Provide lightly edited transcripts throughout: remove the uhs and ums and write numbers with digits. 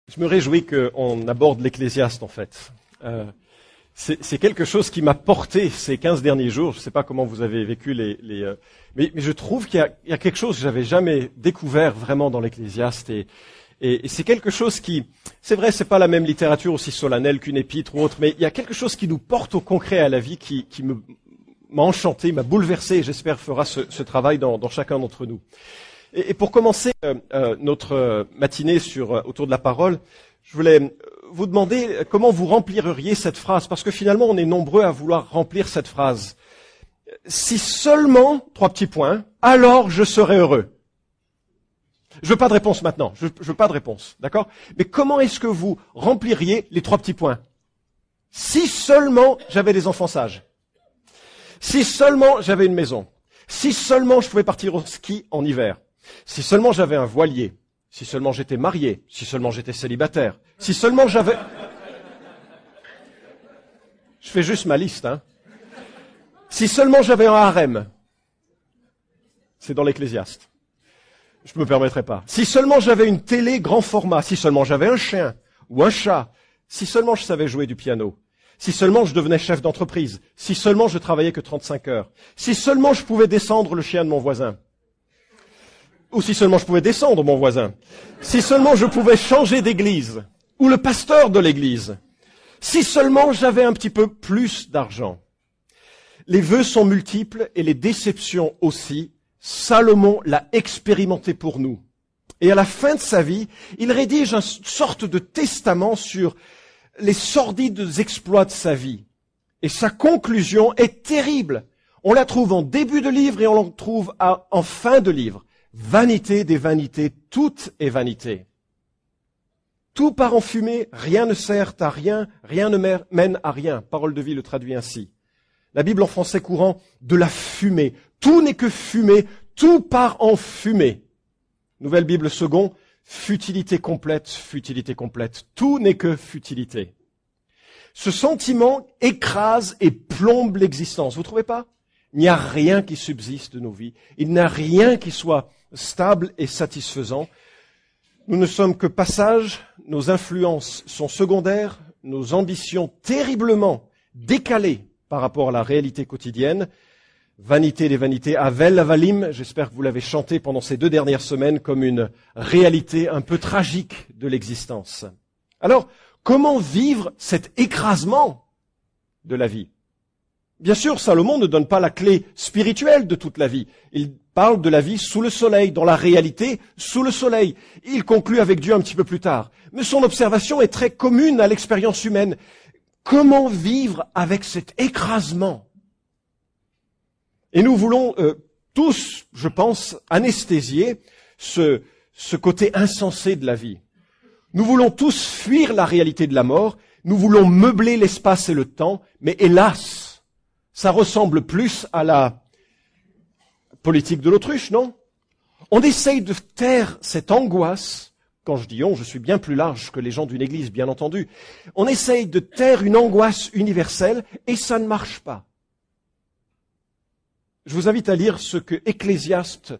Je me réjouis qu'on aborde l'Ecclésiaste, en fait. C'est quelque chose qui m'a porté ces 15 derniers jours. Je ne sais pas comment vous avez vécu mais je trouve qu'il y a quelque chose que j'avais jamais découvert vraiment dans l'Ecclésiaste. Et c'est quelque chose qui, c'est vrai, c'est pas la même littérature aussi solennelle qu'une épître ou autre, mais il y a quelque chose qui nous porte au concret à la vie, qui m'a enchanté, m'a bouleversé, et j'espère fera ce travail dans chacun d'entre nous. Et pour commencer notre matinée autour de la parole, je voulais vous demander comment vous rempliriez cette phrase, parce que finalement on est nombreux à vouloir remplir cette phrase. Si seulement, 3 petits points, alors je serai heureux. Je veux pas de réponse maintenant, je veux pas de réponse, d'accord? Mais comment est-ce que vous rempliriez les 3 petits points? Si seulement j'avais des enfants sages. Si seulement j'avais une maison. Si seulement je pouvais partir au ski en hiver. Si seulement j'avais un voilier. Si seulement j'étais marié. Si seulement j'étais célibataire. Si seulement j'avais... Je fais juste ma liste, hein. Si seulement j'avais un harem. C'est dans l'Ecclésiaste. Je me permettrai pas. Si seulement j'avais une télé grand format. Si seulement j'avais un chien ou un chat. Si seulement je savais jouer du piano. Si seulement je devenais chef d'entreprise. Si seulement je travaillais que 35 heures. Si seulement je pouvais descendre le chien de mon voisin. Ou si seulement je pouvais descendre mon voisin. Si seulement je pouvais changer d'église. Ou le pasteur de l'église. Si seulement j'avais un petit peu plus d'argent. Les vœux sont multiples et les déceptions aussi. Salomon l'a expérimenté pour nous. Et à la fin de sa vie, il rédige une sorte de testament sur les sordides exploits de sa vie. Et sa conclusion est terrible. On la trouve en début de livre et on la trouve en fin de livre. Vanité des vanités, tout est vanité. Tout part en fumée, rien ne sert à rien, rien ne mène à rien. Parole de vie le traduit ainsi. La Bible en français courant, de la fumée. Tout n'est que fumée, tout part en fumée. Nouvelle Bible second, futilité complète, futilité complète. Tout n'est que futilité. Ce sentiment écrase et plombe l'existence. Vous trouvez pas? Il n'y a rien qui subsiste de nos vies. Il n'y a rien qui soit stable et satisfaisant. Nous ne sommes que passage, nos influences sont secondaires, nos ambitions terriblement décalées par rapport à la réalité quotidienne. Vanité des vanités, Avel Avalim, j'espère que vous l'avez chanté pendant ces 2 dernières semaines comme une réalité un peu tragique de l'existence. Alors, comment vivre cet écrasement de la vie? Bien sûr, Salomon ne donne pas la clé spirituelle de toute la vie. Il parle de la vie sous le soleil, dans la réalité, sous le soleil. Il conclut avec Dieu un petit peu plus tard. Mais son observation est très commune à l'expérience humaine. Comment vivre avec cet écrasement? Et nous voulons tous, je pense, anesthésier ce côté insensé de la vie. Nous voulons tous fuir la réalité de la mort. Nous voulons meubler l'espace et le temps. Mais hélas, ça ressemble plus à la politique de l'autruche, non? On essaye de taire cette angoisse. Quand je dis on, je suis bien plus large que les gens d'une église, bien entendu. On essaye de taire une angoisse universelle et ça ne marche pas. Je vous invite à lire ce que Ecclésiaste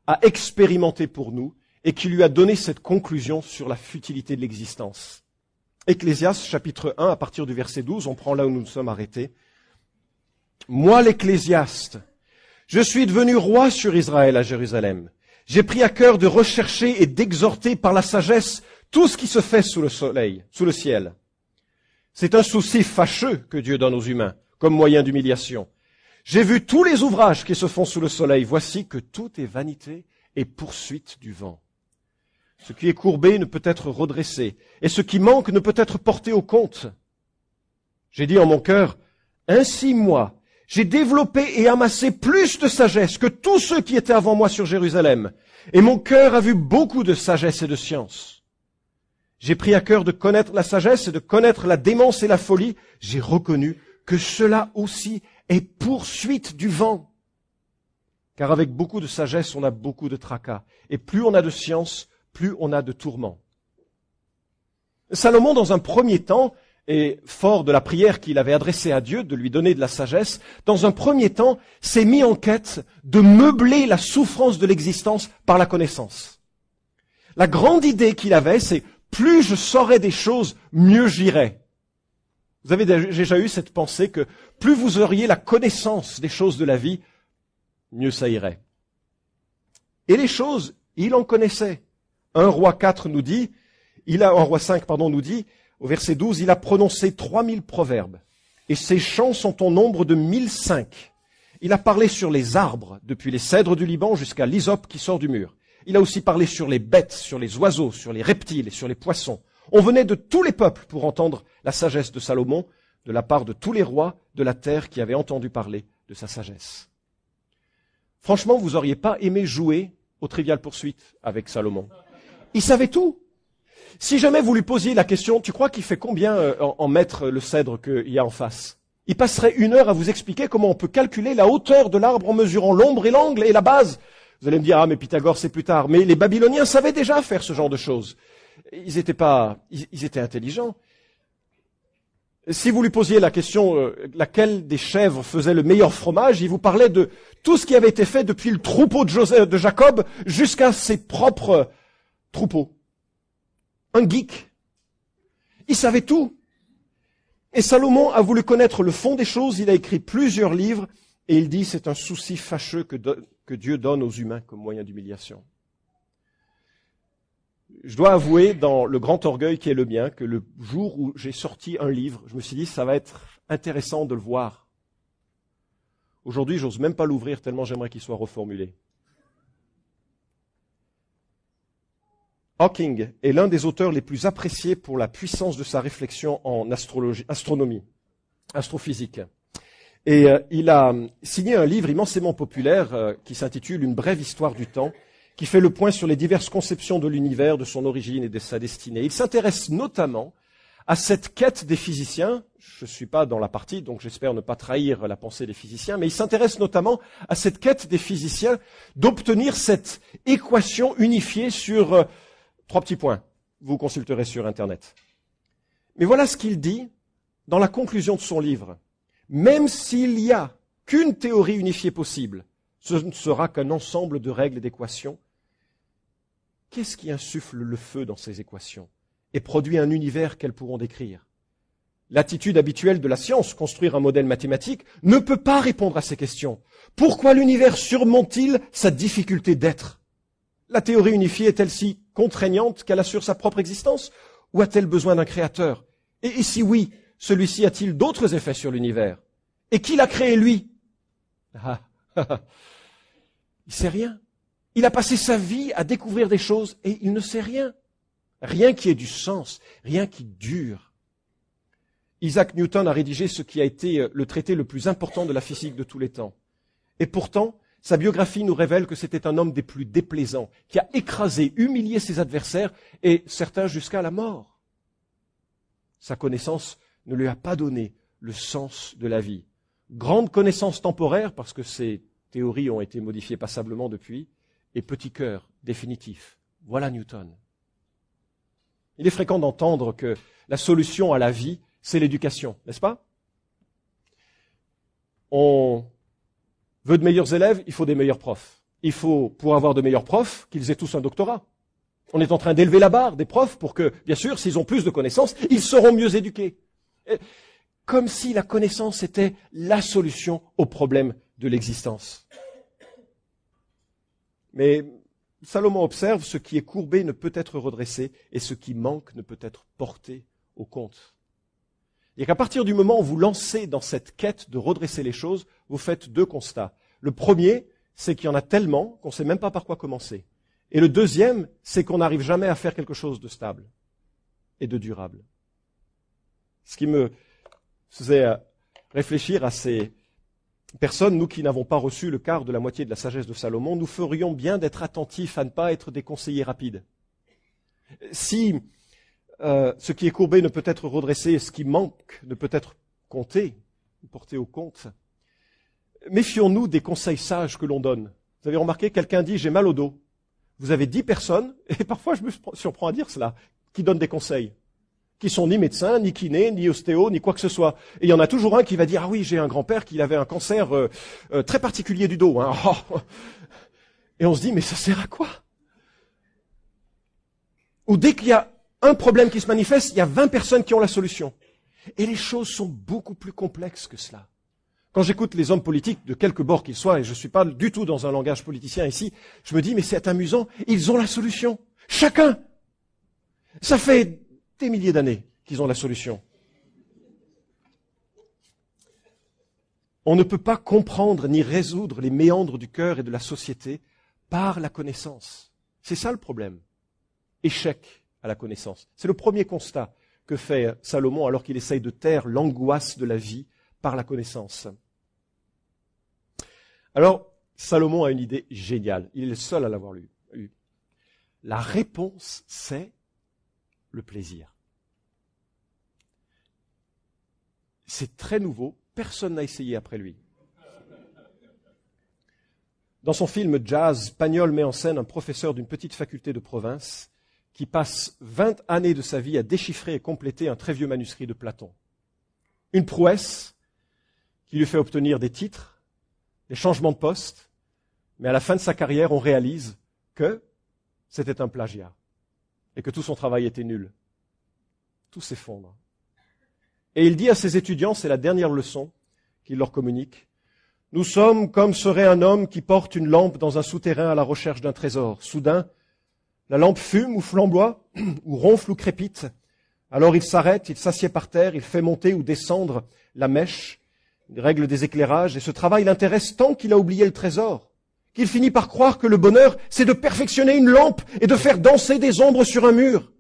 a expérimenté pour nous et qui lui a donné cette conclusion sur la futilité de l'existence. Ecclésiaste, chapitre 1, à partir du verset 12, on prend là où nous nous sommes arrêtés. Moi, l'Ecclésiaste, je suis devenu roi sur Israël à Jérusalem. J'ai pris à cœur de rechercher et d'exhorter par la sagesse tout ce qui se fait sous le soleil, sous le ciel. C'est un souci fâcheux que Dieu donne aux humains comme moyen d'humiliation. J'ai vu tous les ouvrages qui se font sous le soleil. Voici que tout est vanité et poursuite du vent. Ce qui est courbé ne peut être redressé, et ce qui manque ne peut être porté au compte. J'ai dit en mon cœur, ainsi moi, j'ai développé et amassé plus de sagesse que tous ceux qui étaient avant moi sur Jérusalem, et mon cœur a vu beaucoup de sagesse et de science. J'ai pris à cœur de connaître la sagesse et de connaître la démence et la folie. J'ai reconnu que cela aussi est poursuite du vent. Car avec beaucoup de sagesse, on a beaucoup de tracas. Et plus on a de science, plus on a de tourments. Salomon, dans un premier temps, et fort de la prière qu'il avait adressée à Dieu, de lui donner de la sagesse, dans un premier temps, s'est mis en quête de meubler la souffrance de l'existence par la connaissance. La grande idée qu'il avait, c'est plus je saurai des choses, mieux j'irai. Vous avez déjà eu cette pensée que plus vous auriez la connaissance des choses de la vie, mieux ça irait. Et les choses, il en connaissait. 1 Roi 4 nous dit, 1 Roi 5, nous dit, au verset 12, il a prononcé 3000 proverbes, et ses chants sont au nombre de 1005. Il a parlé sur les arbres, depuis les cèdres du Liban jusqu'à l'hysope qui sort du mur. Il a aussi parlé sur les bêtes, sur les oiseaux, sur les reptiles et sur les poissons. On venait de tous les peuples pour entendre la sagesse de Salomon, de la part de tous les rois de la terre qui avaient entendu parler de sa sagesse. Franchement, vous auriez pas aimé jouer au Trivial Pursuit avec Salomon. Il savait tout. Si jamais vous lui posiez la question, tu crois qu'il fait combien en mètres le cèdre qu'il y a en face? Il passerait 1 heure à vous expliquer comment on peut calculer la hauteur de l'arbre en mesurant l'ombre et l'angle et la base. Vous allez me dire, ah mais Pythagore c'est plus tard. Mais les Babyloniens savaient déjà faire ce genre de choses. Ils étaient intelligents. Si vous lui posiez la question, laquelle des chèvres faisait le meilleur fromage, il vous parlait de tout ce qui avait été fait depuis le troupeau de Jacob jusqu'à ses propres troupeaux. Un geek. Il savait tout. Et Salomon a voulu connaître le fond des choses, il a écrit plusieurs livres, et il dit c'est un souci fâcheux que Dieu donne aux humains comme moyen d'humiliation. Je dois avouer, dans le grand orgueil qui est le mien, que le jour où j'ai sorti un livre, je me suis dit ça va être intéressant de le voir. Aujourd'hui, j'ose même pas l'ouvrir tellement j'aimerais qu'il soit reformulé. Hawking est l'un des auteurs les plus appréciés pour la puissance de sa réflexion en astronomie, astrophysique. Et il a signé un livre immensément populaire qui s'intitule « Une brève histoire du temps », qui fait le point sur les diverses conceptions de l'univers, de son origine et de sa destinée. Il s'intéresse notamment à cette quête des physiciens. Je ne suis pas dans la partie, donc j'espère ne pas trahir la pensée des physiciens, mais il s'intéresse notamment à cette quête des physiciens d'obtenir cette équation unifiée sur 3 petits points. Vous consulterez sur Internet. Mais voilà ce qu'il dit dans la conclusion de son livre. Même s'il n'y a qu'une théorie unifiée possible, ce ne sera qu'un ensemble de règles et d'équations. Qu'est-ce qui insuffle le feu dans ces équations et produit un univers qu'elles pourront décrire? L'attitude habituelle de la science, construire un modèle mathématique, ne peut pas répondre à ces questions. Pourquoi l'univers surmonte-t-il sa difficulté d'être? La théorie unifiée est-elle si contraignante qu'elle assure sa propre existence? Ou a-t-elle besoin d'un créateur? Et si oui, celui-ci a-t-il d'autres effets sur l'univers? Et qui l'a créé, lui? Il sait rien. Il a passé sa vie à découvrir des choses et il ne sait rien. Rien qui ait du sens, rien qui dure. Isaac Newton a rédigé ce qui a été le traité le plus important de la physique de tous les temps. Et pourtant, sa biographie nous révèle que c'était un homme des plus déplaisants, qui a écrasé, humilié ses adversaires et certains jusqu'à la mort. Sa connaissance ne lui a pas donné le sens de la vie. Grande connaissance temporaire, parce que ses théories ont été modifiées passablement depuis, et petit cœur définitif. Voilà Newton. Il est fréquent d'entendre que la solution à la vie, c'est l'éducation, n'est-ce pas? On veut de meilleurs élèves, il faut des meilleurs profs. Il faut, pour avoir de meilleurs profs, qu'ils aient tous un doctorat. On est en train d'élever la barre des profs pour que, bien sûr, s'ils ont plus de connaissances, ils seront mieux éduqués. Comme si la connaissance était la solution au problème de l'existence. Mais Salomon observe, ce qui est courbé ne peut être redressé et ce qui manque ne peut être porté au compte. Et qu'à partir du moment où vous lancez dans cette quête de redresser les choses, vous faites 2 constats. Le premier, c'est qu'il y en a tellement qu'on ne sait même pas par quoi commencer. Et le deuxième, c'est qu'on n'arrive jamais à faire quelque chose de stable et de durable. Ce qui me faisait réfléchir à ces personnes, nous qui n'avons pas reçu le quart de la moitié de la sagesse de Salomon, nous ferions bien d'être attentifs à ne pas être des conseillers rapides. Si ce qui est courbé ne peut être redressé, ce qui manque ne peut être compté, porté au compte, méfions-nous des conseils sages que l'on donne. Vous avez remarqué, quelqu'un dit « j'ai mal au dos ». Vous avez 10 personnes, et parfois je me surprends à dire cela, qui donnent des conseils, qui sont ni médecins, ni kinés, ni ostéos, ni quoi que ce soit. Et il y en a toujours un qui va dire « ah oui, j'ai un grand-père qui avait un cancer très particulier du dos. Hein. » Et on se dit « mais ça sert à quoi ?» Ou dès qu'il y a un problème qui se manifeste, il y a 20 personnes qui ont la solution. Et les choses sont beaucoup plus complexes que cela. Quand j'écoute les hommes politiques, de quelque bord qu'ils soient, et je ne suis pas du tout dans un langage politicien ici, je me dis, mais c'est amusant, ils ont la solution. Chacun. Ça fait des milliers d'années qu'ils ont la solution. On ne peut pas comprendre ni résoudre les méandres du cœur et de la société par la connaissance. C'est ça le problème. Échec à la connaissance. C'est le premier constat que fait Salomon alors qu'il essaye de taire l'angoisse de la vie par la connaissance. Alors, Salomon a une idée géniale. Il est le seul à l'avoir eu. La réponse, c'est le plaisir. C'est très nouveau. Personne n'a essayé après lui. Dans son film Jazz, Pagnol met en scène un professeur d'une petite faculté de province qui passe 20 années de sa vie à déchiffrer et compléter un très vieux manuscrit de Platon. Une prouesse qui lui fait obtenir des titres, des changements de poste, mais à la fin de sa carrière, on réalise que c'était un plagiat et que tout son travail était nul. Tout s'effondre. Et il dit à ses étudiants, c'est la dernière leçon qu'il leur communique, « Nous sommes comme serait un homme qui porte une lampe dans un souterrain à la recherche d'un trésor. Soudain, la lampe fume ou flamboie, ou ronfle ou crépite. Alors il s'arrête, il s'assied par terre, il fait monter ou descendre la mèche, il règle des éclairages, et ce travail l'intéresse tant qu'il a oublié le trésor, qu'il finit par croire que le bonheur, c'est de perfectionner une lampe et de faire danser des ombres sur un mur.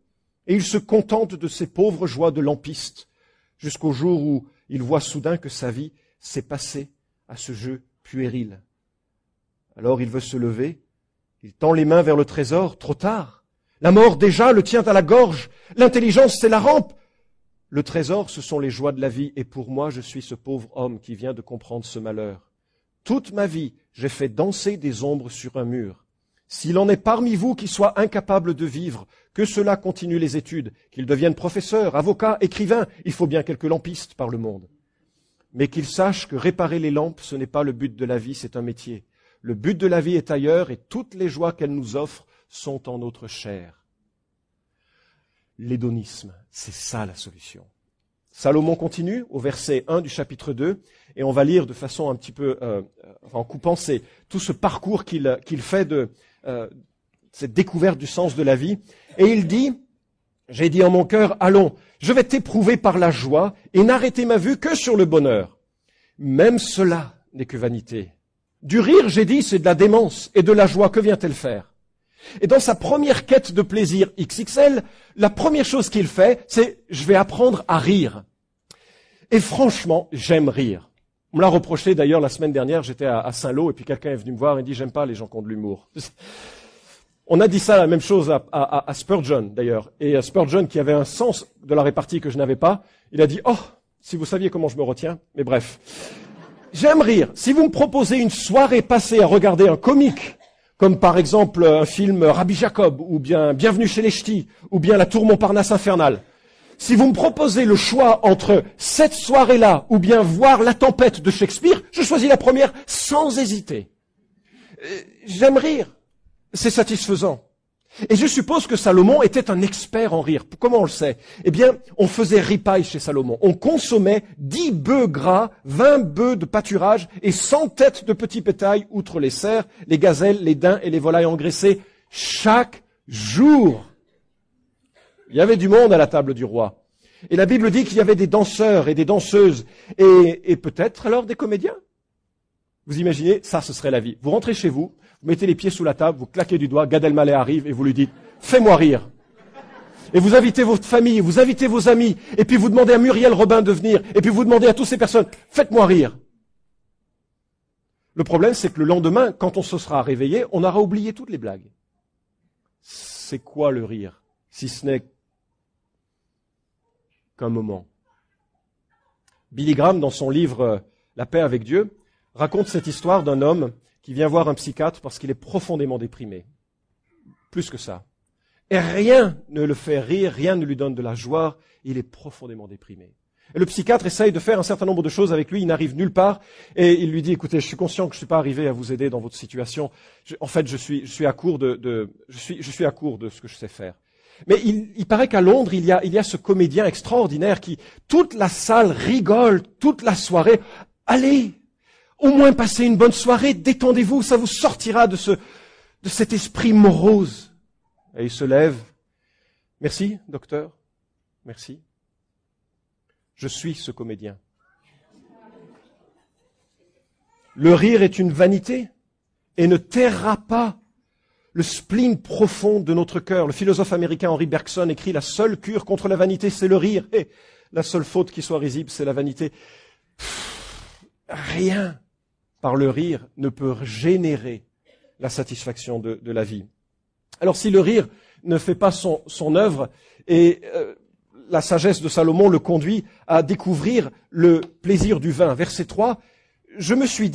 Et il se contente de ses pauvres joies de lampiste, jusqu'au jour où il voit soudain que sa vie s'est passée à ce jeu puéril. Alors il veut se lever, il tend les mains vers le trésor, trop tard. La mort déjà le tient à la gorge, l'intelligence c'est la rampe. Le trésor, ce sont les joies de la vie, et pour moi, je suis ce pauvre homme qui vient de comprendre ce malheur. Toute ma vie, j'ai fait danser des ombres sur un mur. S'il en est parmi vous qui soient incapables de vivre, que cela continue les études, qu'ils deviennent professeurs, avocats, écrivains, il faut bien quelques lampistes par le monde. Mais qu'ils sachent que réparer les lampes, ce n'est pas le but de la vie, c'est un métier. Le but de la vie est ailleurs, et toutes les joies qu'elle nous offre sont en notre chair. L'hédonisme, c'est ça la solution. Salomon continue au verset 1 du chapitre 2, et on va lire de façon un petit peu, en coupant tout ce parcours qu'il fait de cette découverte du sens de la vie. Et il dit, j'ai dit en mon cœur, allons, je vais t'éprouver par la joie et n'arrêter ma vue que sur le bonheur. Même cela n'est que vanité. Du rire, j'ai dit, c'est de la démence, et de la joie, que vient-elle faire? Et dans sa première quête de plaisir XXL, la première chose qu'il fait, c'est « je vais apprendre à rire ». Et franchement, j'aime rire. On me l'a reproché d'ailleurs la semaine dernière, j'étais à Saint-Lô et puis quelqu'un est venu me voir et dit « j'aime pas les gens qui ont de l'humour ». On a dit ça, la même chose à Spurgeon d'ailleurs. Et Spurgeon, qui avait un sens de la répartie que je n'avais pas, il a dit « oh, si vous saviez comment je me retiens ». Mais bref, j'aime rire. Si vous me proposez une soirée passée à regarder un comique, comme par exemple un film Rabbi Jacob, ou bien Bienvenue chez les Ch'tis, ou bien La Tour Montparnasse infernale. Si vous me proposez le choix entre cette soirée-là, ou bien voir La Tempête de Shakespeare, je choisis la première sans hésiter. J'aime rire. C'est satisfaisant. Et je suppose que Salomon était un expert en rire. Comment on le sait? Eh bien, on faisait ripaille chez Salomon. On consommait 10 bœufs gras, 20 bœufs de pâturage et 100 têtes de petits bétail, outre les cerfs, les gazelles, les daims et les volailles engraissées, chaque jour. Il y avait du monde à la table du roi. Et la Bible dit qu'il y avait des danseurs et des danseuses et peut-être alors des comédiens. Vous imaginez, ça ce serait la vie. Vous rentrez chez vous, vous mettez les pieds sous la table, vous claquez du doigt, Gad Elmaleh arrive et vous lui dites « fais-moi rire ». Et vous invitez votre famille, vous invitez vos amis, et puis vous demandez à Muriel Robin de venir, et puis vous demandez à toutes ces personnes « faites-moi rire ». Le problème, c'est que le lendemain, quand on se sera réveillé, on aura oublié toutes les blagues. C'est quoi le rire, si ce n'est qu'un moment? Billy Graham, dans son livre « La paix avec Dieu », raconte cette histoire d'un homme qui vient voir un psychiatre parce qu'il est profondément déprimé. Plus que ça. Et rien ne le fait rire, rien ne lui donne de la joie, il est profondément déprimé. Et le psychiatre essaye de faire un certain nombre de choses avec lui, il n'arrive nulle part, et il lui dit, écoutez, je suis conscient que je ne suis pas arrivé à vous aider dans votre situation, je suis à court de ce que je sais faire. Mais il paraît qu'à Londres, il y a ce comédien extraordinaire qui, toute la salle rigole, toute la soirée. Allez, au moins passez une bonne soirée, détendez-vous, ça vous sortira de cet esprit morose. Et il se lève. Merci, docteur. Merci. Je suis ce comédien. Le rire est une vanité et ne tairra pas le spleen profond de notre cœur. Le philosophe américain Henry Bergson écrit « La seule cure contre la vanité, c'est le rire. Et la seule faute qui soit risible, c'est la vanité. » Rien par le rire ne peut générer la satisfaction de la vie. Alors si le rire ne fait pas son œuvre, et la sagesse de Salomon le conduit à découvrir le plaisir du vin. Verset 3, je me suis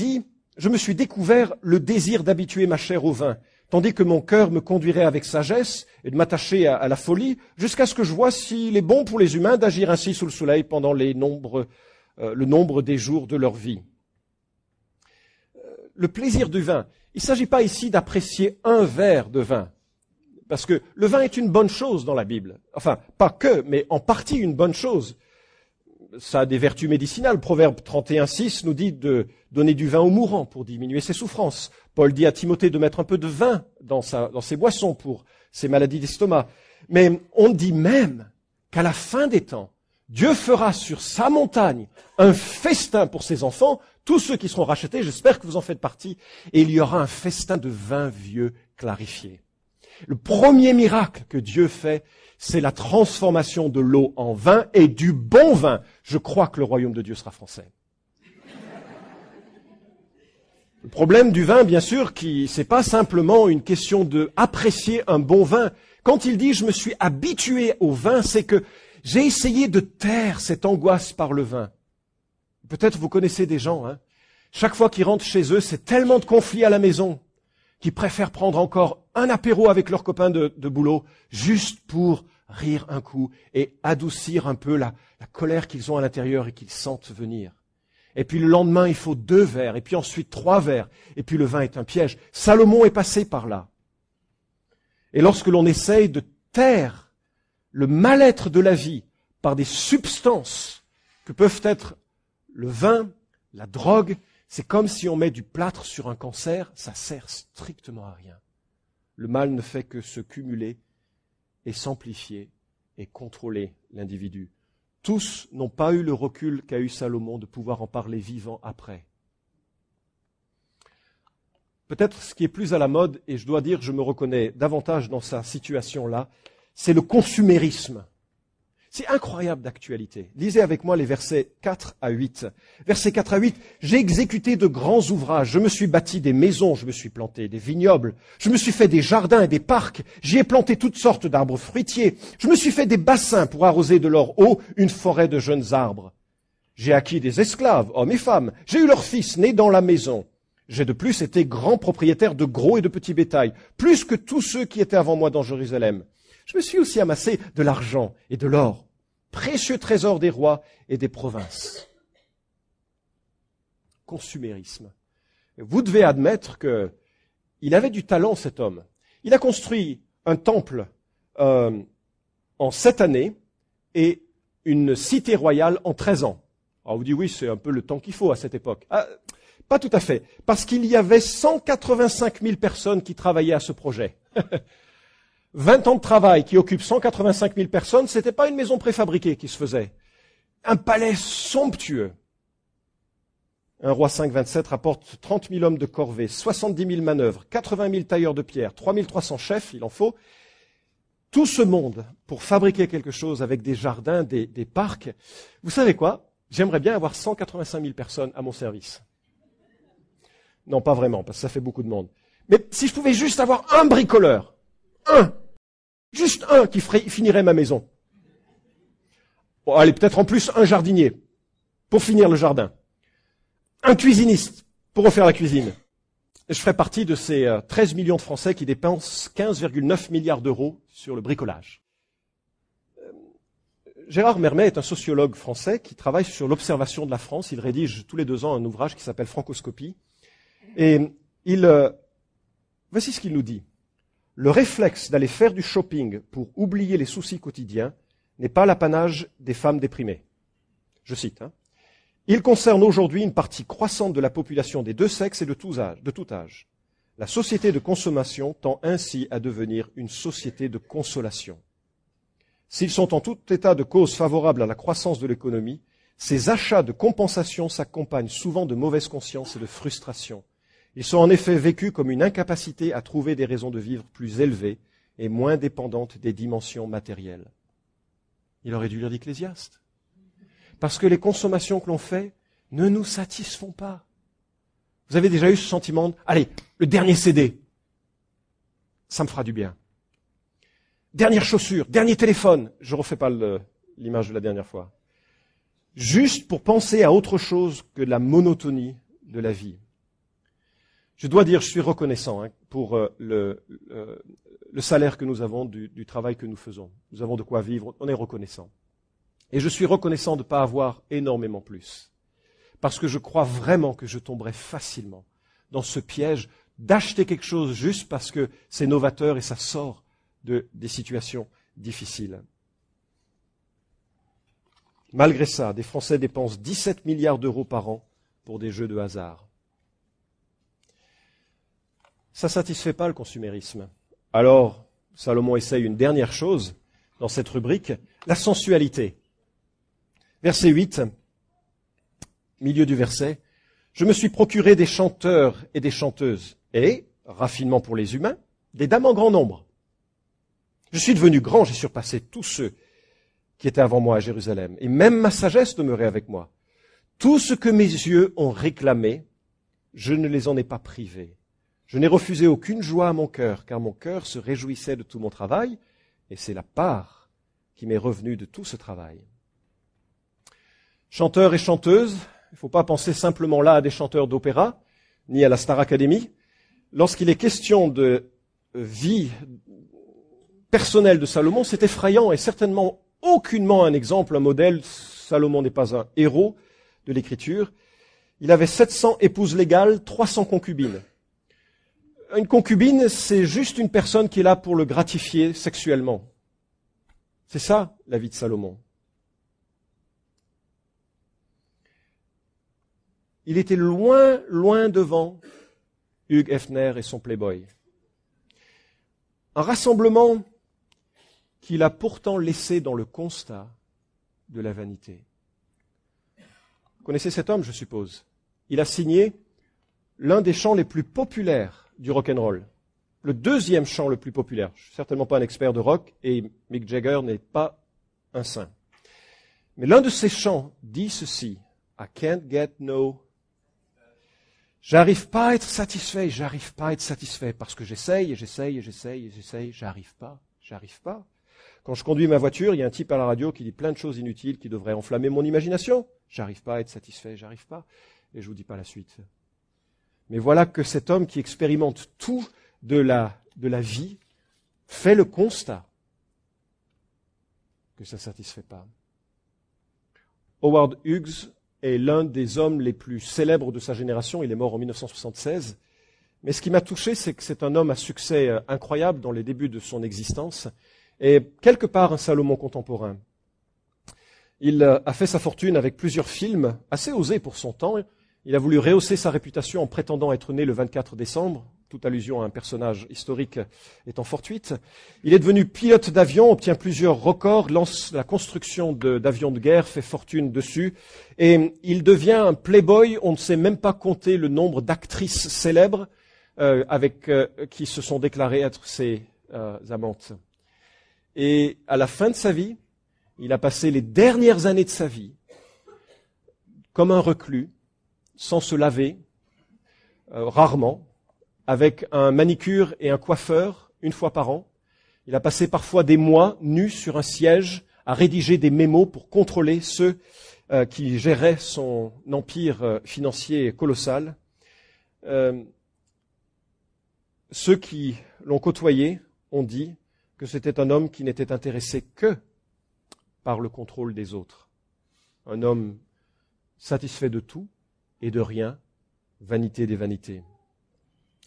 découvert le désir d'habituer ma chair au vin, tandis que mon cœur me conduirait avec sagesse et de m'attacher à la folie, jusqu'à ce que je vois s'il est bon pour les humains d'agir ainsi sous le soleil pendant le nombre des jours de leur vie. Le plaisir du vin. Il ne s'agit pas ici d'apprécier un verre de vin, parce que le vin est une bonne chose dans la Bible. Enfin, pas que, mais en partie une bonne chose. Ça a des vertus médicinales. Proverbe 31:6 nous dit de donner du vin aux mourants pour diminuer ses souffrances. Paul dit à Timothée de mettre un peu de vin dans ses boissons pour ses maladies d'estomac. Mais on dit même qu'à la fin des temps, Dieu fera sur sa montagne un festin pour ses enfants, tous ceux qui seront rachetés, j'espère que vous en faites partie, et il y aura un festin de vin vieux clarifié. Le premier miracle que Dieu fait, c'est la transformation de l'eau en vin et du bon vin. Je crois que le royaume de Dieu sera français. Le problème du vin, bien sûr, c'est pas simplement une question de apprécier un bon vin. Quand il dit « je me suis habitué au vin », c'est que j'ai essayé de taire cette angoisse par le vin. Peut-être vous connaissez des gens, hein. Chaque fois qu'ils rentrent chez eux, c'est tellement de conflits à la maison qu'ils préfèrent prendre encore un apéro avec leurs copains de boulot, juste pour rire un coup et adoucir un peu la colère qu'ils ont à l'intérieur et qu'ils sentent venir. Et puis le lendemain, il faut 2 verres, et puis ensuite 3 verres, et puis le vin est un piège. Salomon est passé par là. Et lorsque l'on essaye de taire le mal-être de la vie par des substances que peuvent être le vin, la drogue, c'est comme si on met du plâtre sur un cancer, ça sert strictement à rien. Le mal ne fait que se cumuler et s'amplifier et contrôler l'individu. Tous n'ont pas eu le recul qu'a eu Salomon de pouvoir en parler vivant après. Peut-être ce qui est plus à la mode, et je dois dire que je me reconnais davantage dans sa situation-là, c'est le consumérisme. C'est incroyable d'actualité. Lisez avec moi les versets 4 à 8. Versets 4 à 8. J'ai exécuté de grands ouvrages. Je me suis bâti des maisons, je me suis planté des vignobles. Je me suis fait des jardins et des parcs. J'y ai planté toutes sortes d'arbres fruitiers. Je me suis fait des bassins pour arroser de leur eau une forêt de jeunes arbres. J'ai acquis des esclaves, hommes et femmes. J'ai eu leurs fils nés dans la maison. J'ai de plus été grand propriétaire de gros et de petits bétails, plus que tous ceux qui étaient avant moi dans Jérusalem. Je me suis aussi amassé de l'argent et de l'or, précieux trésors des rois et des provinces. Consumérisme. Vous devez admettre qu'il avait du talent, cet homme. Il a construit un temple en 7 années et une cité royale en 13 ans. Alors vous dites, oui, c'est un peu le temps qu'il faut à cette époque. Pas tout à fait, parce qu'il y avait 185 000 personnes qui travaillaient à ce projet. 20 ans de travail qui occupent 185 000 personnes, c'était pas une maison préfabriquée qui se faisait. Un palais somptueux. 1 Roi 5, 27 rapporte 30 000 hommes de corvée, 70 000 manœuvres, 80 000 tailleurs de pierre, 3 300 chefs, il en faut. Tout ce monde pour fabriquer quelque chose avec des jardins, des parcs. Vous savez quoi? J'aimerais bien avoir 185 000 personnes à mon service. Non, pas vraiment, parce que ça fait beaucoup de monde. Mais si je pouvais juste avoir un bricoleur, juste un qui finirait ma maison. Bon, allez, peut-être en plus un jardinier pour finir le jardin. Un cuisiniste pour refaire la cuisine. Et je ferai partie de ces 13 millions de Français qui dépensent 15,9 milliards d'euros sur le bricolage. Gérard Mermet est un sociologue français qui travaille sur l'observation de la France. Il rédige tous les 2 ans un ouvrage qui s'appelle Francoscopie. Et voici ce qu'il nous dit. Le réflexe d'aller faire du shopping pour oublier les soucis quotidiens n'est pas l'apanage des femmes déprimées. Je cite. Il concerne aujourd'hui une partie croissante de la population des deux sexes et de tout âge. La société de consommation tend ainsi à devenir une société de consolation. S'ils sont en tout état de cause favorables à la croissance de l'économie, ces achats de compensation s'accompagnent souvent de mauvaise conscience et de frustration. Ils sont en effet vécus comme une incapacité à trouver des raisons de vivre plus élevées et moins dépendantes des dimensions matérielles. Il aurait dû lire l'Ecclésiaste. Parce que les consommations que l'on fait ne nous satisfont pas. Vous avez déjà eu ce sentiment de « Allez, le dernier CD, ça me fera du bien. Dernière chaussure, dernier téléphone. » Je ne refais pas l'image de la dernière fois. Juste pour penser à autre chose que la monotonie de la vie. Je dois dire, je suis reconnaissant pour le salaire que nous avons du travail que nous faisons. Nous avons de quoi vivre, on est reconnaissant. Et je suis reconnaissant de ne pas avoir énormément plus. Parce que je crois vraiment que je tomberais facilement dans ce piège d'acheter quelque chose juste parce que c'est novateur et ça sort des situations difficiles. Malgré ça, des Français dépensent 17 milliards d'euros par an pour des jeux de hasard. Ça ne satisfait pas le consumérisme. Alors, Salomon essaye une dernière chose dans cette rubrique, la sensualité. Verset 8, milieu du verset, « Je me suis procuré des chanteurs et des chanteuses, et, raffinement pour les humains, des dames en grand nombre. Je suis devenu grand, j'ai surpassé tous ceux qui étaient avant moi à Jérusalem, et même ma sagesse demeurait avec moi. Tout ce que mes yeux ont réclamé, je ne les en ai pas privés. Je n'ai refusé aucune joie à mon cœur, car mon cœur se réjouissait de tout mon travail, et c'est la part qui m'est revenue de tout ce travail. » Chanteurs et chanteuses, il ne faut pas penser simplement là à des chanteurs d'opéra, ni à la Star Academy. Lorsqu'il est question de vie personnelle de Salomon, c'est effrayant et certainement aucunement un exemple, un modèle. Salomon n'est pas un héros de l'Écriture. Il avait 700 épouses légales, 300 concubines. Une concubine, c'est juste une personne qui est là pour le gratifier sexuellement. C'est ça, la vie de Salomon. Il était loin, loin devant Hugh Hefner et son Playboy. Un rassemblement qu'il a pourtant laissé dans le constat de la vanité. Vous connaissez cet homme, je suppose. Il a signé l'un des chants les plus populaires du rock'n'roll. Le deuxième chant le plus populaire. Je ne suis certainement pas un expert de rock et Mick Jagger n'est pas un saint. Mais l'un de ces chants dit ceci. I can't get no... J'arrive pas à être satisfait, parce que j'essaye, j'arrive pas. Quand je conduis ma voiture, il y a un type à la radio qui dit plein de choses inutiles qui devraient enflammer mon imagination. J'arrive pas à être satisfait, et je vous dis pas la suite. Mais voilà que cet homme qui expérimente tout de la vie fait le constat que ça ne satisfait pas. Howard Hughes est l'un des hommes les plus célèbres de sa génération. Il est mort en 1976. Mais ce qui m'a touché, c'est que c'est un homme à succès incroyable dans les débuts de son existence et quelque part un Salomon contemporain. Il a fait sa fortune avec plusieurs films assez osés pour son temps. Il a voulu rehausser sa réputation en prétendant être né le 24 décembre. Toute allusion à un personnage historique étant fortuite. Il est devenu pilote d'avion, obtient plusieurs records, lance la construction d'avions de guerre, fait fortune dessus. Et il devient un playboy, on ne sait même pas compter le nombre d'actrices célèbres qui se sont déclarées être ses amantes. Et à la fin de sa vie, il a passé les dernières années de sa vie comme un reclus, sans se laver, rarement, avec un manicure et un coiffeur une fois par an. Il a passé parfois des mois nus sur un siège à rédiger des mémos pour contrôler ceux qui géraient son empire financier colossal. Ceux qui l'ont côtoyé ont dit que c'était un homme qui n'était intéressé que par le contrôle des autres. Un homme satisfait de tout et de rien, vanité des vanités.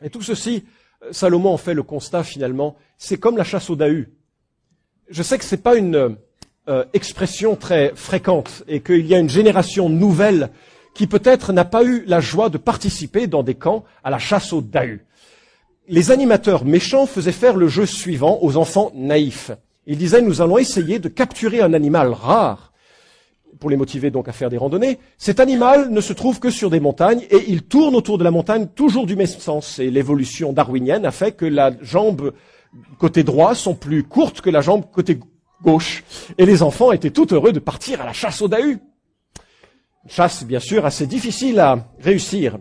Et tout ceci Salomon en fait le constat finalement, c'est comme la chasse au Dahu. Je sais que c'est pas une expression très fréquente et qu'il y a une génération nouvelle qui peut-être n'a pas eu la joie de participer dans des camps à la chasse au Dahu. Les animateurs méchants faisaient faire le jeu suivant aux enfants naïfs. Ils disaient, nous allons essayer de capturer un animal rare, pour les motiver donc à faire des randonnées. Cet animal ne se trouve que sur des montagnes et il tourne autour de la montagne toujours du même sens. Et l'évolution darwinienne a fait que la jambe côté droit sont plus courtes que la jambe côté gauche. Et les enfants étaient tout heureux de partir à la chasse au Dahu. Une chasse, bien sûr, assez difficile à réussir.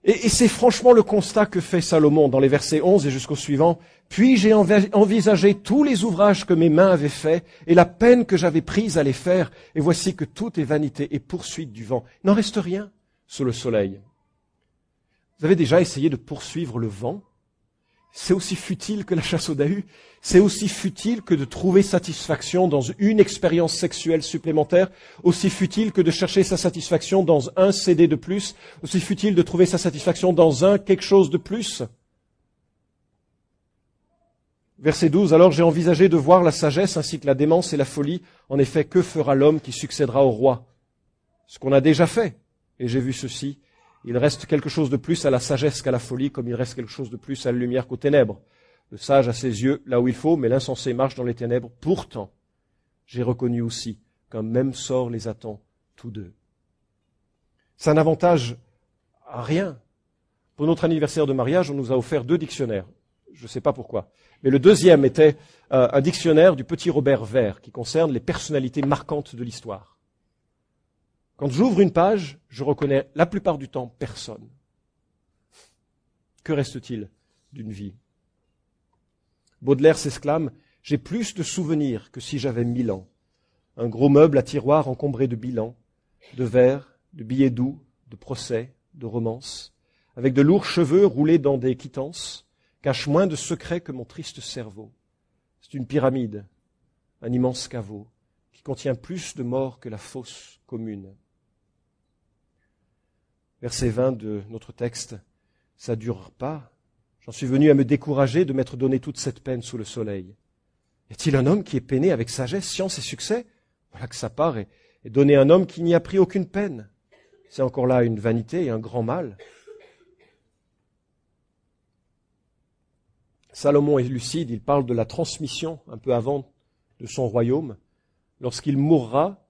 Et c'est franchement le constat que fait Salomon dans les versets 11 et jusqu'au suivant. Puis j'ai envisagé tous les ouvrages que mes mains avaient faits et la peine que j'avais prise à les faire. Et voici que tout est vanité et poursuite du vent. Il n'en reste rien sous le soleil. Vous avez déjà essayé de poursuivre le vent? C'est aussi futile que la chasse au Dahu. C'est aussi futile que de trouver satisfaction dans une expérience sexuelle supplémentaire, aussi futile que de chercher sa satisfaction dans un CD de plus, aussi futile de trouver sa satisfaction dans un quelque chose de plus. Verset 12, alors j'ai envisagé de voir la sagesse ainsi que la démence et la folie. En effet, que fera l'homme qui succédera au roi? Ce qu'on a déjà fait. Et j'ai vu ceci. Il reste quelque chose de plus à la sagesse qu'à la folie, comme il reste quelque chose de plus à la lumière qu'aux ténèbres. Le sage a ses yeux là où il faut, mais l'insensé marche dans les ténèbres. Pourtant, j'ai reconnu aussi qu'un même sort les attend tous deux. C'est un avantage à rien. Pour notre anniversaire de mariage, on nous a offert 2 dictionnaires. Je ne sais pas pourquoi. Mais le deuxième était un dictionnaire du petit Robert Vert, qui concerne les personnalités marquantes de l'histoire. Quand j'ouvre une page, je reconnais la plupart du temps personne. Que reste-t-il d'une vie? Baudelaire s'exclame « J'ai plus de souvenirs que si j'avais 1000 ans. Un gros meuble à tiroir encombré de bilans, de vers, de billets doux, de procès, de romances, avec de lourds cheveux roulés dans des quittances, cache moins de secrets que mon triste cerveau. C'est une pyramide, un immense caveau, qui contient plus de morts que la fosse commune. » Verset 20 de notre texte, ça dure pas. J'en suis venu à me décourager de m'être donné toute cette peine sous le soleil. Y a-t-il un homme qui est peiné avec sagesse, science et succès? Voilà que ça part, et donner un homme qui n'y a pris aucune peine. C'est encore là une vanité et un grand mal. Salomon est lucide, il parle de la transmission un peu avant de son royaume. Lorsqu'il mourra,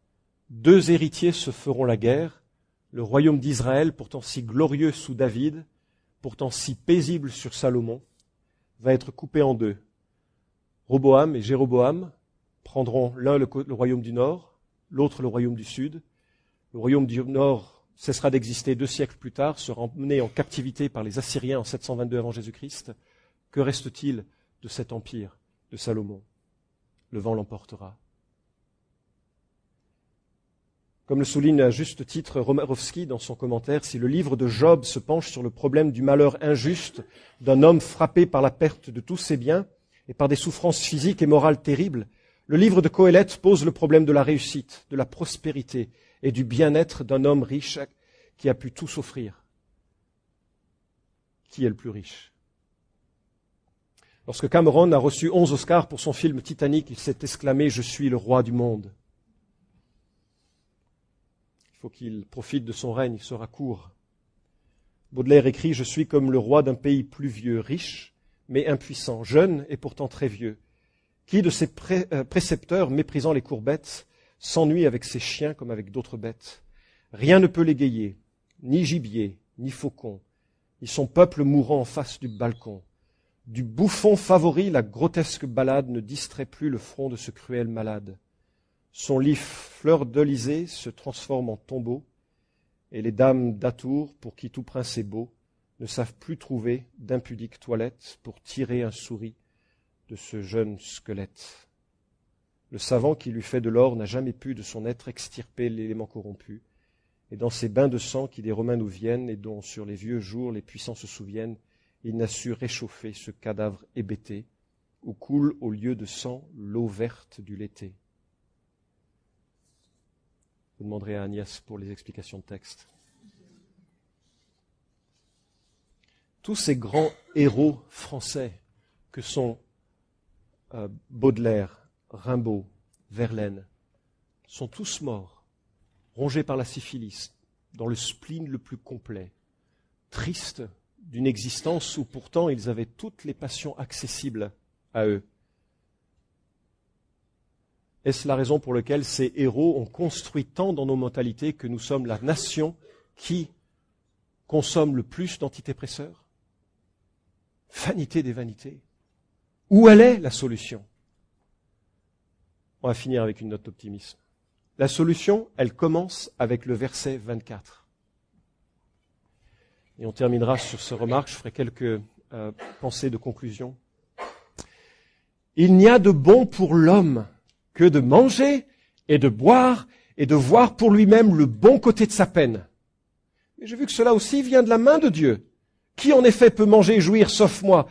2 héritiers se feront la guerre. Le royaume d'Israël, pourtant si glorieux sous David, pourtant si paisible sur Salomon, va être coupé en 2. Roboam et Jéroboam prendront l'un le royaume du nord, l'autre le royaume du sud. Le royaume du nord cessera d'exister 2 siècles plus tard, sera emmené en captivité par les Assyriens en 722 avant Jésus-Christ. Que reste-t-il de cet empire de Salomon? Le vent l'emportera. Comme le souligne à juste titre Romarovski dans son commentaire, si le livre de Job se penche sur le problème du malheur injuste d'un homme frappé par la perte de tous ses biens et par des souffrances physiques et morales terribles, le livre de Qoéleth pose le problème de la réussite, de la prospérité et du bien-être d'un homme riche qui a pu tout s'offrir. Qui est le plus riche? Lorsque Cameron a reçu 11 Oscars pour son film Titanic, il s'est exclamé « Je suis le roi du monde ». Il faut qu'il profite de son règne, il sera court. Baudelaire écrit « Je suis comme le roi d'un pays pluvieux, riche, mais impuissant, jeune et pourtant très vieux, qui de ses précepteurs, méprisant les courbettes, s'ennuie avec ses chiens comme avec d'autres bêtes. Rien ne peut l'égayer, ni gibier, ni faucon, ni son peuple mourant en face du balcon. Du bouffon favori, la grotesque ballade ne distrait plus le front de ce cruel malade. Son lit fleur d'Elysée se transforme en tombeau, et les dames d'Atour, pour qui tout prince est beau, ne savent plus trouver d'impudiques toilettes pour tirer un souris de ce jeune squelette. Le savant qui lui fait de l'or n'a jamais pu de son être extirper l'élément corrompu, et dans ces bains de sang qui des Romains nous viennent et dont sur les vieux jours les puissants se souviennent, il n'a su réchauffer ce cadavre hébété, où coule au lieu de sang l'eau verte du l'été. Vous demanderez à Agnès pour les explications de texte. tous ces grands héros français que sont Baudelaire, Rimbaud, Verlaine, sont tous morts, rongés par la syphilis, dans le spleen le plus complet, tristes d'une existence où pourtant ils avaient toutes les passions accessibles à eux. Est-ce la raison pour laquelle ces héros ont construit tant dans nos mentalités que nous sommes la nation qui consomme le plus d'antidépresseurs? Vanité des vanités. Où elle est la solution? On va finir avec une note d'optimisme. La solution, elle commence avec le verset 24. Et on terminera sur ce remarque, je ferai quelques pensées de conclusion. Il n'y a de bon pour l'homme que de manger et de boire et de voir pour lui-même le bon côté de sa peine. Et j'ai vu que cela aussi vient de la main de Dieu. Qui en effet peut manger et jouir sauf moi?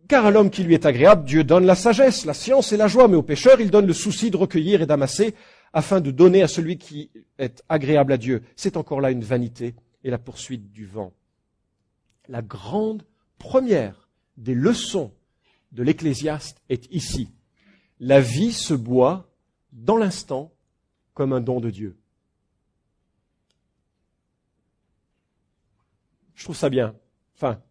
Car à l'homme qui lui est agréable, Dieu donne la sagesse, la science et la joie, mais au pécheur, il donne le souci de recueillir et d'amasser afin de donner à celui qui est agréable à Dieu. C'est encore là une vanité et la poursuite du vent. La grande première des leçons de l'Ecclésiaste est ici. La vie se boit dans l'instant comme un don de Dieu. Je trouve ça bien. Enfin,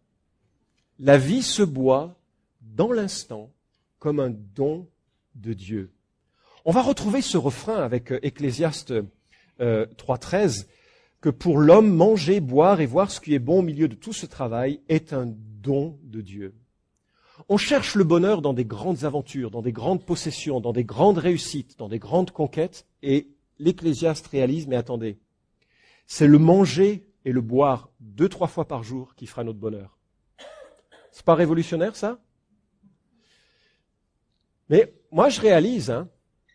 la vie se boit dans l'instant comme un don de Dieu. On va retrouver ce refrain avec Ecclésiaste 3.13, que pour l'homme, manger, boire et voir ce qui est bon au milieu de tout ce travail est un don de Dieu. On cherche le bonheur dans des grandes aventures, dans des grandes possessions, dans des grandes réussites, dans des grandes conquêtes, et l'Ecclésiaste réalise, mais attendez, c'est le manger et le boire 2-3 fois par jour qui fera notre bonheur. C'est pas révolutionnaire, ça? Mais moi, je réalise,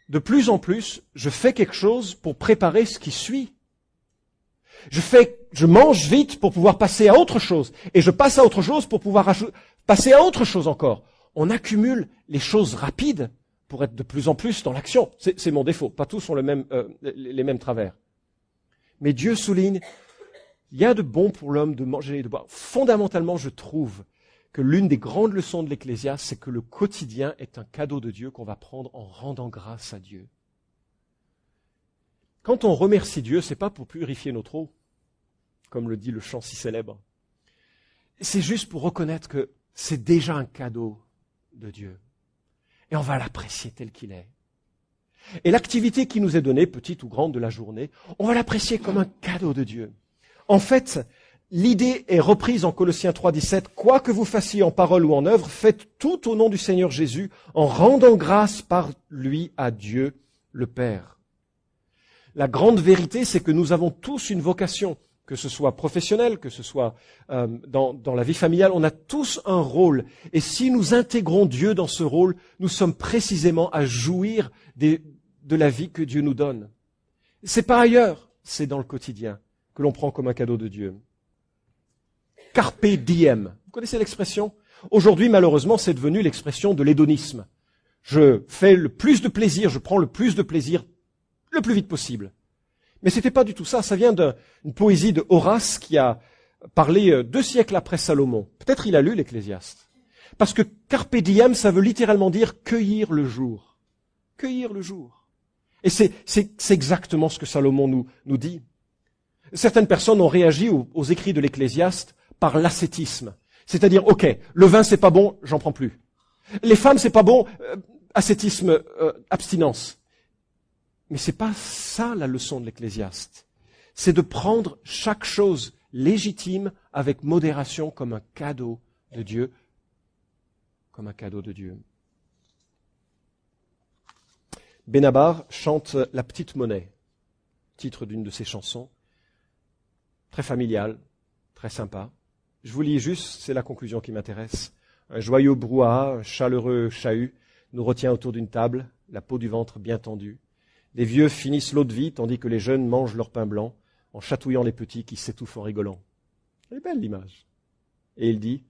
de plus en plus, je fais quelque chose pour préparer ce qui suit. Je mange vite pour pouvoir passer à autre chose. Et je passe à autre chose pour pouvoir passer à autre chose encore. On accumule les choses rapides pour être de plus en plus dans l'action. C'est mon défaut. Pas tous ont les mêmes travers. Mais Dieu souligne, il y a de bon pour l'homme de manger et de boire. Fondamentalement, je trouve que l'une des grandes leçons de l'Ecclésiaste, c'est que le quotidien est un cadeau de Dieu qu'on va prendre en rendant grâce à Dieu. Quand on remercie Dieu, c'est pas pour purifier notre eau, comme le dit le chant si célèbre. C'est juste pour reconnaître que c'est déjà un cadeau de Dieu. Et on va l'apprécier tel qu'il est. Et l'activité qui nous est donnée, petite ou grande de la journée, on va l'apprécier comme un cadeau de Dieu. En fait, l'idée est reprise en Colossiens 3.17. Quoi que vous fassiez en parole ou en œuvre, faites tout au nom du Seigneur Jésus, en rendant grâce par lui à Dieu le Père. La grande vérité, c'est que nous avons tous une vocation, que ce soit professionnelle, que ce soit dans la vie familiale, on a tous un rôle. Et si nous intégrons Dieu dans ce rôle, nous sommes précisément à jouir de la vie que Dieu nous donne. C'est pas ailleurs, c'est dans le quotidien que l'on prend comme un cadeau de Dieu. Carpe diem. Vous connaissez l'expression? Aujourd'hui, malheureusement, c'est devenu l'expression de l'hédonisme. Je fais le plus de plaisir, je prends le plus de plaisir le plus vite possible. Mais c'était pas du tout ça. Ça vient d'une poésie de Horace qui a parlé 2 siècles après Salomon. Peut-être il a lu l'Ecclésiaste. Parce que carpe diem, ça veut littéralement dire cueillir le jour. Cueillir le jour. Et c'est exactement ce que Salomon nous dit. Certaines personnes ont réagi aux écrits de l'Ecclésiaste par l'ascétisme. C'est-à-dire, ok, le vin c'est pas bon, j'en prends plus. Les femmes c'est pas bon, ascétisme, abstinence. Mais c'est pas ça la leçon de l'Ecclésiaste. C'est de prendre chaque chose légitime avec modération comme un cadeau de Dieu. Comme un cadeau de Dieu. Benabar chante La petite monnaie, titre d'une de ses chansons. Très familiale, très sympa. Je vous lis juste, c'est la conclusion qui m'intéresse. Un joyeux brouhaha, un chaleureux chahut nous retient autour d'une table, la peau du ventre bien tendue. Les vieux finissent l'eau de vie, tandis que les jeunes mangent leur pain blanc, en chatouillant les petits qui s'étouffent en rigolant. Elle est belle l'image. Et il dit,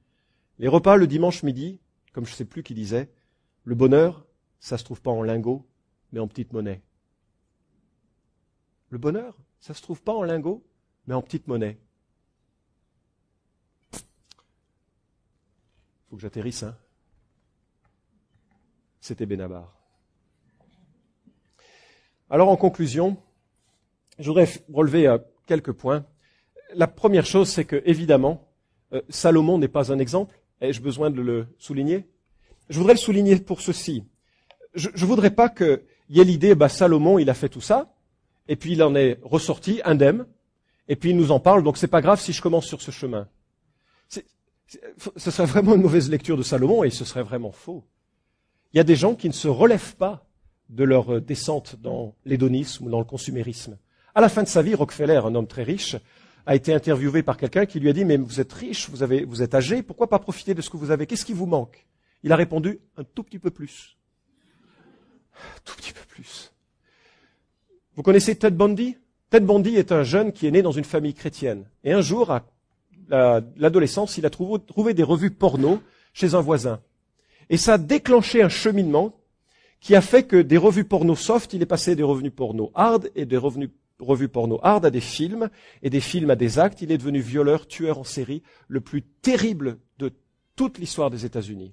les repas le dimanche midi, comme je ne sais plus qui disait, le bonheur, ça se trouve pas en lingots, mais en petite monnaie. Le bonheur, ça se trouve pas en lingots, mais en petite monnaie. Faut que j'atterrisse, hein. C'était Benabar. Alors en conclusion, je voudrais relever quelques points. La première chose, c'est que, évidemment, Salomon n'est pas un exemple. Ai-je besoin de le souligner? Je voudrais le souligner pour ceci. Je voudrais pas qu'il y ait l'idée, Salomon, il a fait tout ça, et puis il en est ressorti indemne, et puis il nous en parle, donc c'est pas grave si je commence sur ce chemin. Ce serait vraiment une mauvaise lecture de Salomon, et ce serait vraiment faux. Il y a des gens qui ne se relèvent pas de leur descente dans l'hédonisme ou dans le consumérisme. À la fin de sa vie, Rockefeller, un homme très riche, a été interviewé par quelqu'un qui lui a dit « Mais vous êtes riche, vous êtes âgé, pourquoi pas profiter de ce que vous avez? Qu'est-ce qui vous manque ?» Il a répondu « Un tout petit peu plus. » Un tout petit peu plus. Vous connaissez Ted Bundy? Ted Bundy est un jeune qui est né dans une famille chrétienne. Et un jour, à l'adolescence, il a trouvé des revues porno chez un voisin. Et ça a déclenché un cheminement qui a fait que des revues porno soft, il est passé des revues porno hard et des revues porno hard à des films, et des films à des actes. Il est devenu violeur, tueur en série, le plus terrible de toute l'histoire des États-Unis.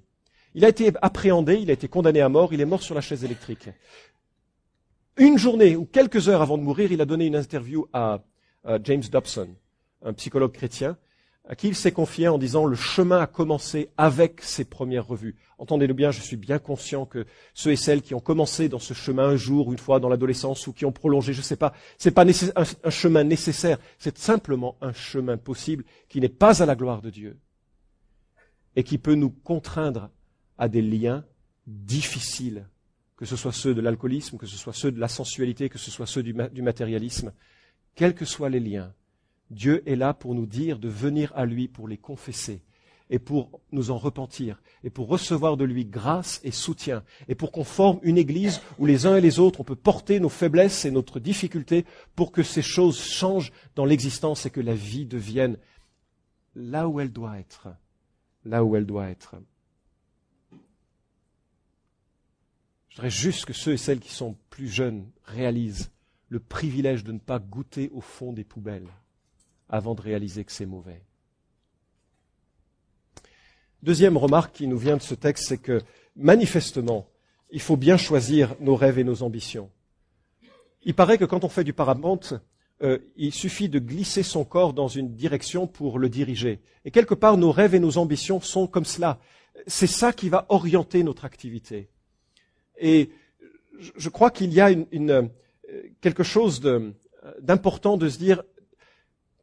Il a été appréhendé, il a été condamné à mort, il est mort sur la chaise électrique. Une journée ou quelques heures avant de mourir, il a donné une interview à James Dobson, un psychologue chrétien, à qui il s'est confié en disant « Le chemin a commencé avec ces premières revues ». Entendez-le bien, je suis bien conscient que ceux et celles qui ont commencé dans ce chemin un jour, une fois dans l'adolescence, ou qui ont prolongé, je ne sais pas, c'est pas un chemin nécessaire, c'est simplement un chemin possible qui n'est pas à la gloire de Dieu et qui peut nous contraindre à des liens difficiles, que ce soit ceux de l'alcoolisme, que ce soit ceux de la sensualité, que ce soit ceux du matérialisme, quels que soient les liens. Dieu est là pour nous dire de venir à lui pour les confesser et pour nous en repentir et pour recevoir de lui grâce et soutien et pour qu'on forme une église où les uns et les autres on peut porter nos faiblesses et notre difficulté pour que ces choses changent dans l'existence et que la vie devienne là où elle doit être. Là où elle doit être. Je voudrais juste que ceux et celles qui sont plus jeunes réalisent le privilège de ne pas goûter au fond des poubelles avant de réaliser que c'est mauvais. Deuxième remarque qui nous vient de ce texte, c'est que manifestement, il faut bien choisir nos rêves et nos ambitions. Il paraît que quand on fait du parapente, il suffit de glisser son corps dans une direction pour le diriger. Et quelque part, nos rêves et nos ambitions sont comme cela. C'est ça qui va orienter notre activité. Et je crois qu'il y a quelque chose d'important de se dire,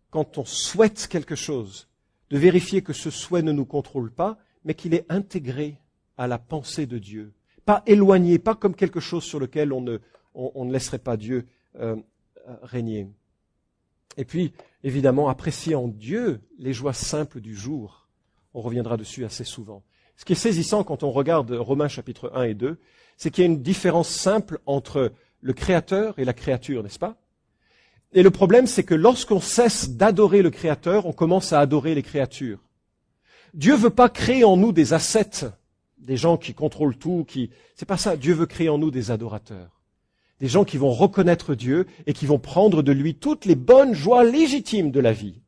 quand on souhaite quelque chose, de vérifier que ce souhait ne nous contrôle pas, mais qu'il est intégré à la pensée de Dieu. Pas éloigné, pas comme quelque chose sur lequel on ne laisserait pas Dieu régner. Et puis, évidemment, apprécier en Dieu les joies simples du jour. On reviendra dessus assez souvent. Ce qui est saisissant quand on regarde Romains chapitre 1 et 2, c'est qu'il y a une différence simple entre le Créateur et la créature, n'est-ce pas? Et le problème, c'est que lorsqu'on cesse d'adorer le Créateur, on commence à adorer les créatures. Dieu veut pas créer en nous des ascètes, des gens qui contrôlent tout, c'est pas ça. Dieu veut créer en nous des adorateurs. Des gens qui vont reconnaître Dieu et qui vont prendre de lui toutes les bonnes joies légitimes de la vie.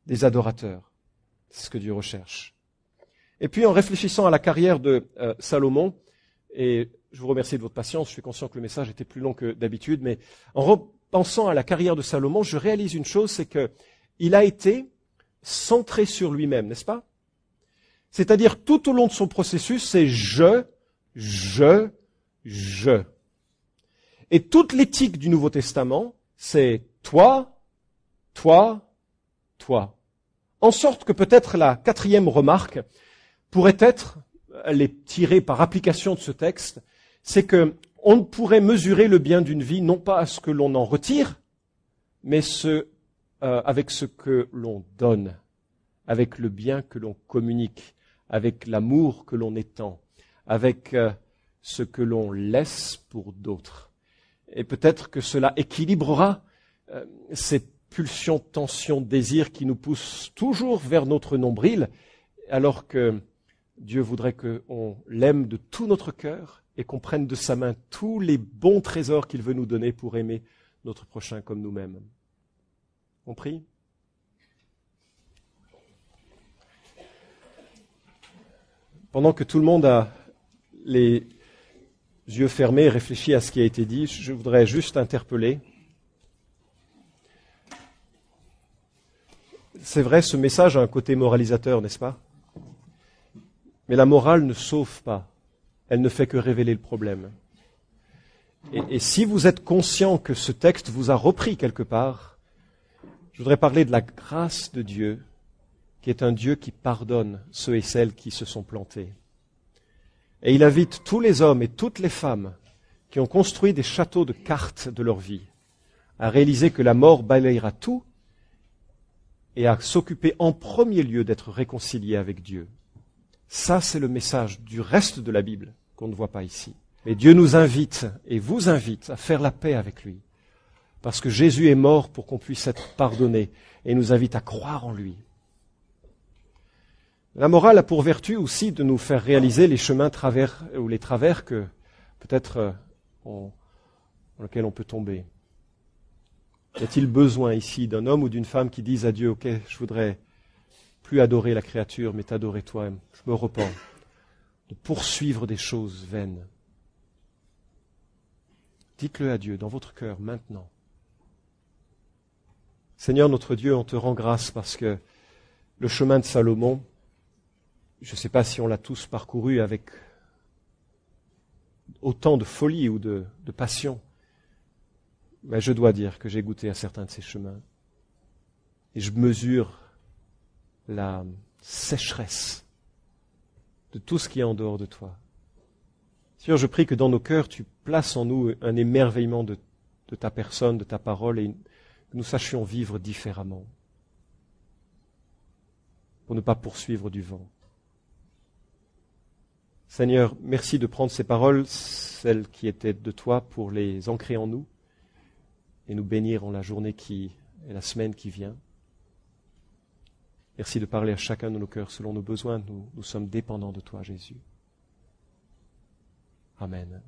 Des adorateurs. C'est ce que Dieu recherche. Et puis, en réfléchissant à la carrière de Salomon, et je vous remercie de votre patience, je suis conscient que le message était plus long que d'habitude, mais en repensant à la carrière de Salomon, je réalise une chose, c'est qu'il a été centré sur lui-même, n'est-ce pas? C'est-à-dire, tout au long de son processus, c'est je. Et toute l'éthique du Nouveau Testament, c'est toi. En sorte que peut-être la quatrième remarque pourrait être, elle est tirée par application de ce texte, c'est que on pourrait mesurer le bien d'une vie non pas à ce que l'on en retire, mais avec ce que l'on donne, avec le bien que l'on communique, avec l'amour que l'on étend, avec ce que l'on laisse pour d'autres. Et peut-être que cela équilibrera cette pulsion, tension, désir qui nous pousse toujours vers notre nombril, alors que Dieu voudrait qu'on l'aime de tout notre cœur et qu'on prenne de sa main tous les bons trésors qu'il veut nous donner pour aimer notre prochain comme nous-mêmes. On prie ? Pendant que tout le monde a les yeux fermés et réfléchit à ce qui a été dit, je voudrais juste interpeller. C'est vrai, ce message a un côté moralisateur, n'est-ce pas? Mais la morale ne sauve pas. Elle ne fait que révéler le problème. Et si vous êtes conscient que ce texte vous a repris quelque part, je voudrais parler de la grâce de Dieu, qui est un Dieu qui pardonne ceux et celles qui se sont plantés. Et il invite tous les hommes et toutes les femmes qui ont construit des châteaux de cartes de leur vie à réaliser que la mort balayera tout et à s'occuper en premier lieu d'être réconciliés avec Dieu. Ça, c'est le message du reste de la Bible qu'on ne voit pas ici. Mais Dieu nous invite et vous invite à faire la paix avec lui. Parce que Jésus est mort pour qu'on puisse être pardonné et nous invite à croire en lui. La morale a pour vertu aussi de nous faire réaliser les chemins ou les travers que peut-être dans lesquels on peut tomber. Y a-t-il besoin ici d'un homme ou d'une femme qui dise à Dieu, ok, je voudrais plus adorer la créature, mais t'adorer toi, je me repens de poursuivre des choses vaines. Dites-le à Dieu dans votre cœur maintenant. Seigneur notre Dieu, on te rend grâce parce que le chemin de Salomon, je ne sais pas si on l'a tous parcouru avec autant de folie ou de passion, mais je dois dire que j'ai goûté à certains de ces chemins. Et je mesure la sécheresse de tout ce qui est en dehors de toi. Seigneur, je prie que dans nos cœurs, tu places en nous un émerveillement de ta personne, de ta parole, et que nous sachions vivre différemment, pour ne pas poursuivre du vent. Seigneur, merci de prendre ces paroles, celles qui étaient de toi, pour les ancrer en nous, et nous bénir en la journée et la semaine qui vient. Merci de parler à chacun de nos cœurs selon nos besoins. Nous sommes dépendants de toi, Jésus. Amen.